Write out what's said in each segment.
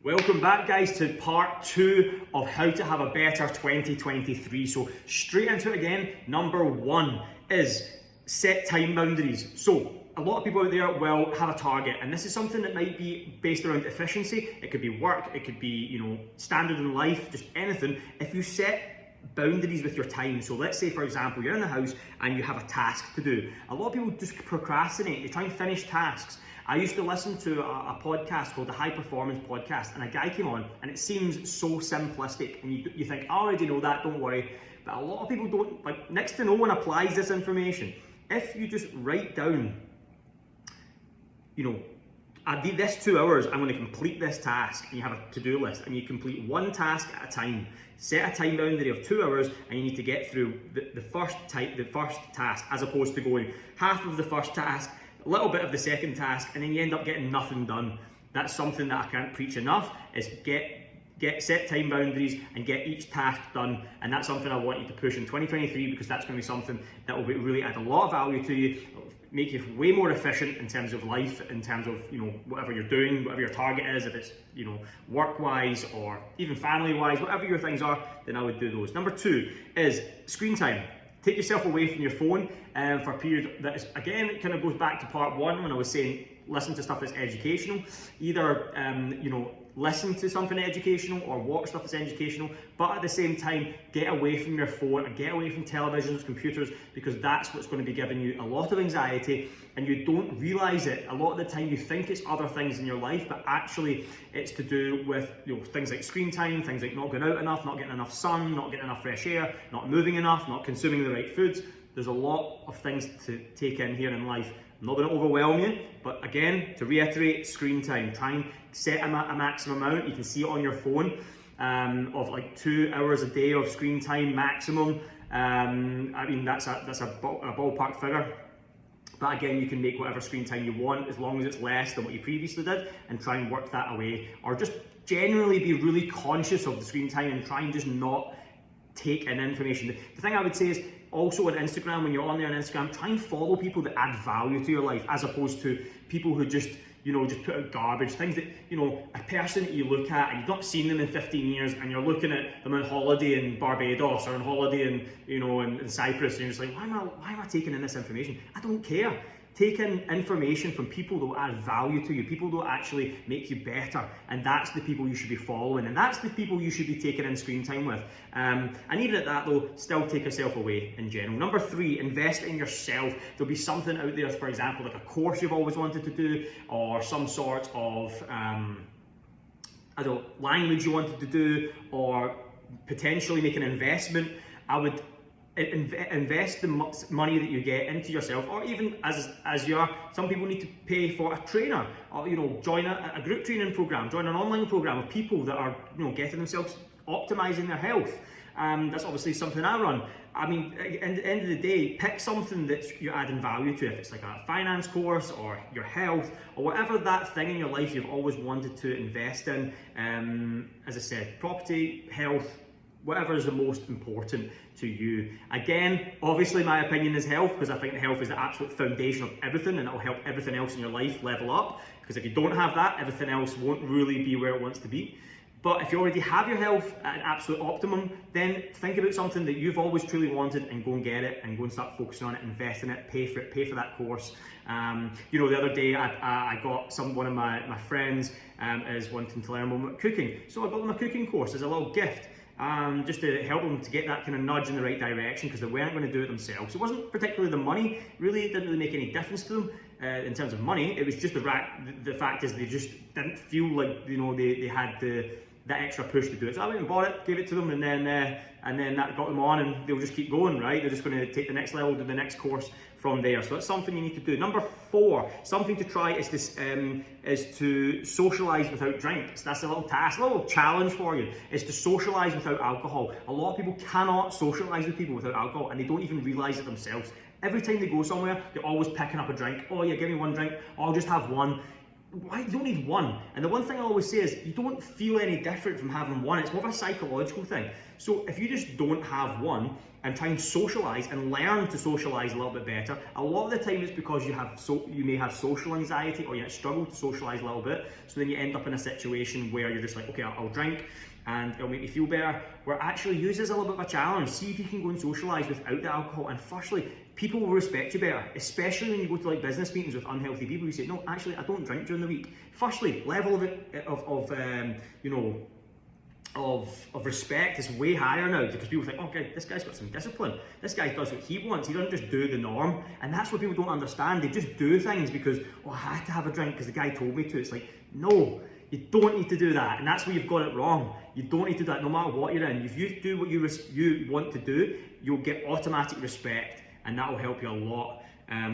Welcome back, guys, to part 2 of how to have a better 2023. So straight into it again. Number 1 is set time boundaries. So a lot of people out there will have a target, and this is something that might be based around efficiency. It could be work, it could be, standard in life, just anything. If you set boundaries with your time, so let's say, for example, you're in the house and you have a task to do. A lot of people just procrastinate. They try and finish tasks. I used to listen to a podcast called the High Performance Podcast, and a guy came on, and it seems so simplistic, and you think, I already know that, don't worry. But a lot of people don't, next to no one applies this information. If you just write down, this 2 hours, I'm going to complete this task, and you have a to-do list, and you complete one task at a time. Set a time boundary of 2 hours, and you need to get through the first task, as opposed to going half of the first task, a little bit of the second task, and then you end up getting nothing done. That's something that I can't preach enough, is set time boundaries and get each task done. And that's something I want you to push in 2023, because that's going to be something that will really add a lot of value to you, make you way more efficient in terms of life, in terms of whatever you're doing, whatever your target is. If it's work-wise or even family-wise, whatever your things are, then I would do those. Number 2 is screen time. Take yourself away from your phone for a period that is, again, it kind of goes back to part 1 when I was saying listen to stuff that's educational. Either listen to something educational or watch stuff that's educational, but at the same time, get away from your phone and get away from televisions, computers, because that's what's going to be giving you a lot of anxiety, and you don't realize it. A lot of the time you think it's other things in your life, but actually it's to do with things like screen time, things like not going out enough, not getting enough sun, not getting enough fresh air, not moving enough, not consuming the right foods. There's a lot of things to take in here in life. I'm not going to overwhelm you, but again, to reiterate, screen time. Try and set a maximum amount. You can see it on your phone of 2 hours a day of screen time maximum. That's a ballpark figure. But again, you can make whatever screen time you want as long as it's less than what you previously did, and try and work that away. Or just generally be really conscious of the screen time and try and just not take in information. The thing I would say is, also on Instagram, when you're on there on Instagram, try and follow people that add value to your life, as opposed to people who just put out garbage, things that, a person that you look at and you've not seen them in 15 years and you're looking at them on holiday in Barbados or on holiday in Cyprus, and you're just like, why am I taking in this information? I don't care. Take in information from people that will add value to you, people that will actually make you better, and that's the people you should be following, and that's the people you should be taking in screen time with. And even at that though, still take yourself away in general. Number 3, invest in yourself. There'll be something out there, for example, like a course you've always wanted to do, or some sort of language you wanted to do, or potentially make an investment. I would invest the money that you get into yourself, or even as you are. Some people need to pay for a trainer, or join a group training program, join an online program of people that are getting themselves optimizing their health. That's obviously something I run. At the end of the day, pick something that you're adding value to. If it's like a finance course or your health or whatever that thing in your life you've always wanted to invest in. As I said, property, health, whatever is the most important to you. Again, obviously my opinion is health, because I think health is the absolute foundation of everything, and it will help everything else in your life level up, because if you don't have that, everything else won't really be where it wants to be. But if you already have your health at an absolute optimum, then think about something that you've always truly wanted and go and get it, and go and start focusing on it, invest in it, pay for that course. The other day I got one of my friends is wanting to learn more about cooking, so I got them a cooking course as a little gift. Just to help them to get that kind of nudge in the right direction, because they weren't going to do it themselves. It wasn't particularly the money, really, it didn't really make any difference to them in terms of money. It was just the fact is they just didn't feel like they had that extra push to do it. So I went and bought it, gave it to them, and then that got them on, and they'll just keep going, right? They're just going to take the next level, do the next course from there. So that's something you need to do. Number 4, something to try is to socialize without drink. So that's a little task, a little challenge for you, is to socialize without alcohol. A lot of people cannot socialize with people without alcohol, and they don't even realize it themselves. Every time they go somewhere, they're always picking up a drink. Oh yeah, give me one drink. Oh, I'll just have one. Why? You don't need one. And the one thing I always say is, you don't feel any different from having one. It's more of a psychological thing. So if you just don't have one, and try and socialise and learn to socialise a little bit better. A lot of the time it's because you may have social anxiety, or you struggle to socialise a little bit, so then you end up in a situation where you're just like, okay, I'll drink and it'll make me feel better. Where actually use as a little bit of a challenge. See if you can go and socialise without the alcohol, and firstly, people will respect you better, especially when you go to like business meetings with unhealthy people. You say, no, actually, I don't drink during the week. Firstly, level of respect is way higher now, because people think, okay, this guy's got some discipline. This guy does what he wants. He doesn't just do the norm. And that's what people don't understand. They just do things because, oh, I had to have a drink because the guy told me to. It's like, no, you don't need to do that. And that's where you've got it wrong. You don't need to do that no matter what you're in. If you do what you want to do, you'll get automatic respect, and that will help you a lot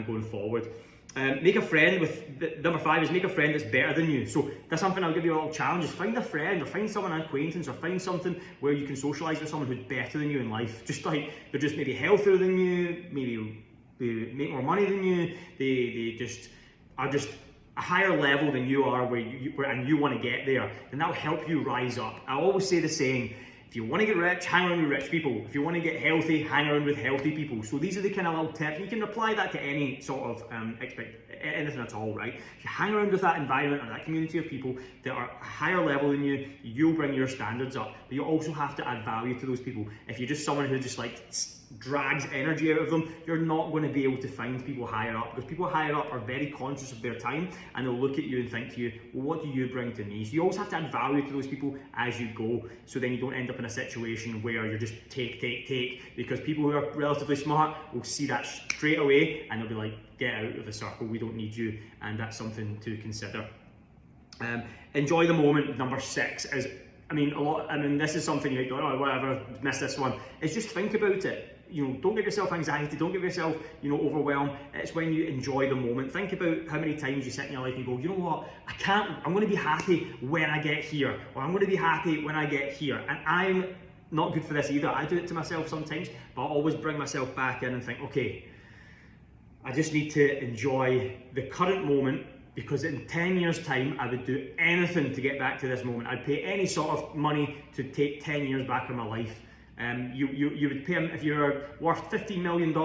going forward. Make a friend with, number 5 is make a friend that's better than you. So that's something I'll give you a little challenge, is find a friend, or find someone, an acquaintance, or find something where you can socialise with someone who's better than you in life. Just like, they're just maybe healthier than you, maybe they make more money than you, they just are just a higher level than you are, and you want to get there, then that'll help you rise up. I always say the saying, if you want to get rich, hang around with rich people. If you want to get healthy, hang around with healthy people. So these are the kind of little tips. You can apply that to any sort of anything at all, right? If you hang around with that environment or that community of people that are a higher level than you, you'll bring your standards up. But you also have to add value to those people. If you're just someone who just like drags energy out of them, you're not going to be able to find people higher up, because people higher up are very conscious of their time, and they'll look at you and think to you, well, what do you bring to me? So you always have to add value to those people as you go, so then you don't end up in a situation where you're just take, because people who are relatively smart will see that straight away and they'll be like, get out of the circle, we don't need you. And that's something to consider. Enjoy the moment, number 6, is, this is something you're like, oh, whatever, missed this one. Is just think about it. Don't give yourself anxiety, don't give yourself, overwhelmed. It's when you enjoy the moment. Think about how many times you sit in your life and go, you know what, I'm going to be happy when I get here, or I'm going to be happy when I get here. And I'm not good for this either. I do it to myself sometimes, but I always bring myself back in and think, okay, I just need to enjoy the current moment, because in 10 years' time, I would do anything to get back to this moment. I'd pay any sort of money to take 10 years back in my life. You would pay, if you're worth $15 million,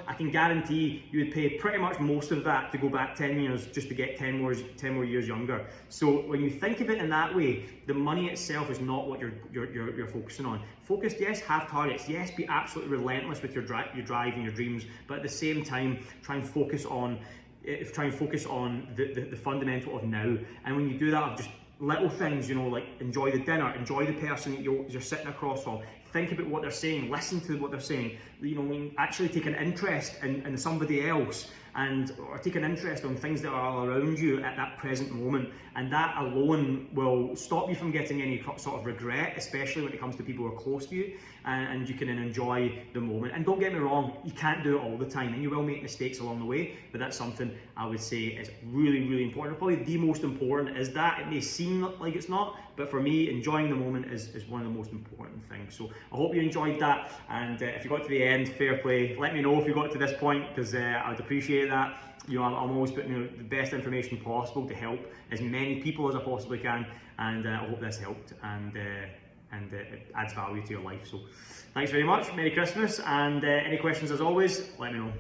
I can guarantee you would pay pretty much most of that to go back 10 years just to get 10 more years younger. So when you think of it in that way, the money itself is not what you're focusing on. Focus, yes, have targets, yes, be absolutely relentless with your drive and your dreams, but at the same time, try and focus on the fundamental of now. And when you do that, of just little things, like enjoy the dinner, enjoy the person that you're sitting across from, think about what they're saying, listen to what they're saying, actually take an interest in somebody else, or take an interest in things that are all around you at that present moment. And that alone will stop you from getting any sort of regret, especially when it comes to people who are close to you, and you can then enjoy the moment. And don't get me wrong, you can't do it all the time, and you will make mistakes along the way, but that's something I would say is really, really important. Probably the most important is that. It may seem like it's not, but for me, enjoying the moment is one of the most important things. So I hope you enjoyed that, and if you got to the end, fair play. Let me know if you got to this point, because I would appreciate that. I'm always putting the best information possible to help as many people as I possibly can, and I hope this helped, and it adds value to your life. So thanks very much, Merry Christmas, and any questions as always, let me know.